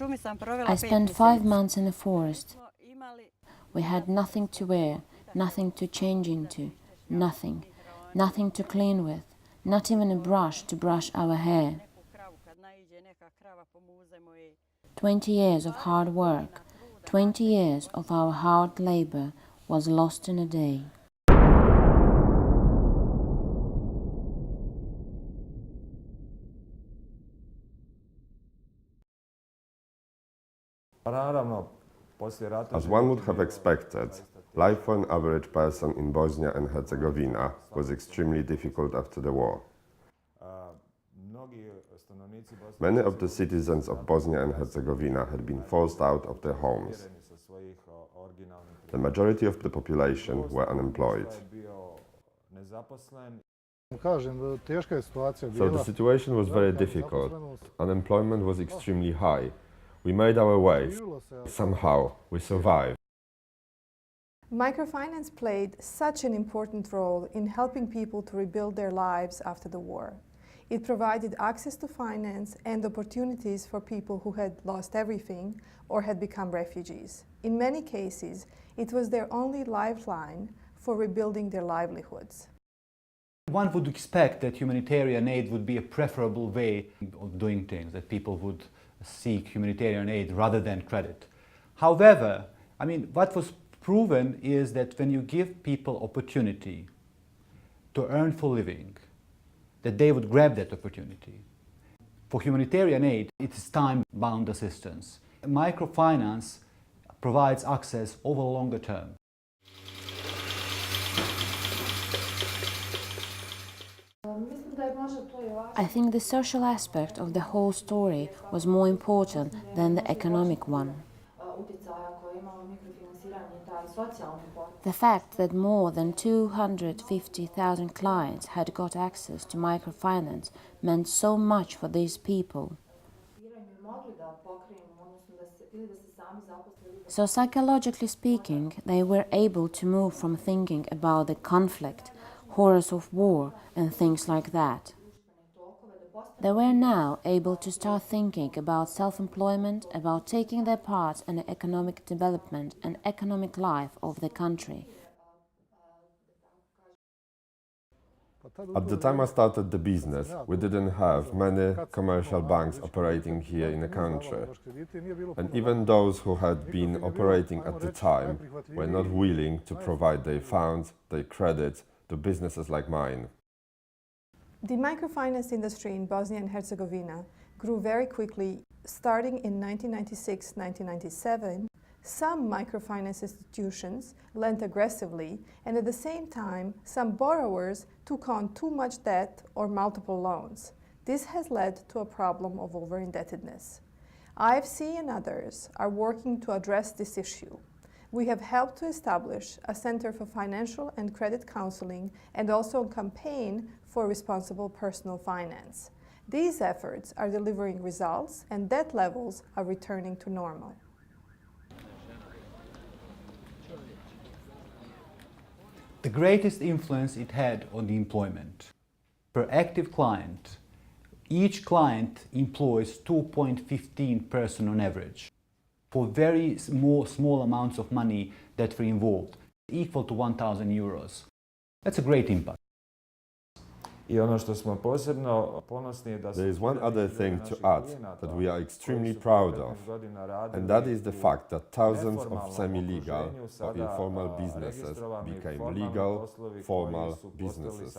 I spent 5 months in the forest. We had nothing to wear, nothing to change into, nothing. Nothing to clean with, not even a brush to brush our hair. 20 years of hard work, 20 years of our hard labor was lost in a day. As one would have expected, life for an average person in Bosnia and Herzegovina was extremely difficult after the war. Many of the citizens of Bosnia and Herzegovina had been forced out of their homes. The majority of the population were unemployed. So the situation was very difficult. Unemployment was extremely high. We made our way. Somehow, we survived. Microfinance played such an important role in helping people to rebuild their lives after the war. It provided access to finance and opportunities for people who had lost everything or had become refugees. In many cases, it was their only lifeline for rebuilding their livelihoods. One would expect that humanitarian aid would be a preferable way of doing things, that people would seek humanitarian aid rather than credit. However, what was proven is that when you give people opportunity to earn for living, that they would grab that opportunity. For humanitarian aid, it is time-bound assistance. Microfinance provides access over a longer term. I think the social aspect of the whole story was more important than the economic one. The fact that more than 250,000 clients had got access to microfinance meant so much for these people. So psychologically speaking, they were able to move from thinking about the conflict, horrors of war and things like that. They were now able to start thinking about self-employment, about taking their part in the economic development and economic life of the country. At the time I started the business, we didn't have many commercial banks operating here in the country. And even those who had been operating at the time were not willing to provide their funds, their credit to businesses like mine. The microfinance industry in Bosnia and Herzegovina grew very quickly. Starting in 1996-1997, some microfinance institutions lent aggressively, and at the same time, some borrowers took on too much debt or multiple loans. This has led to a problem of over-indebtedness. IFC and others are working to address this issue. We have helped to establish a Center for Financial and Credit Counseling and also a campaign for responsible personal finance. These efforts are delivering results and debt levels are returning to normal. The greatest influence it had on the employment. Per active client, each client employs 2.15 person on average. For very small amounts of money that were involved, equal to 1,000 euros. That's a great impact. There is one other thing to add that we are extremely proud of, and that is the fact that thousands of semi-legal or informal businesses became legal, formal businesses.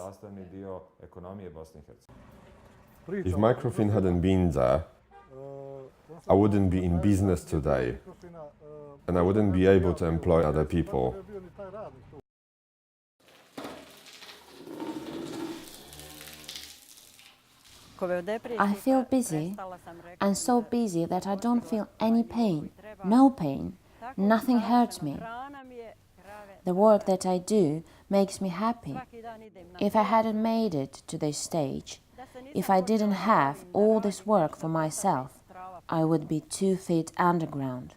If Microfin hadn't been there, I wouldn't be in business today, and I wouldn't be able to employ other people. I feel busy, and so busy that I don't feel any pain, no pain, nothing hurts me. The work that I do makes me happy. If I hadn't made it to this stage, if I didn't have all this work for myself, I would be 2 feet underground.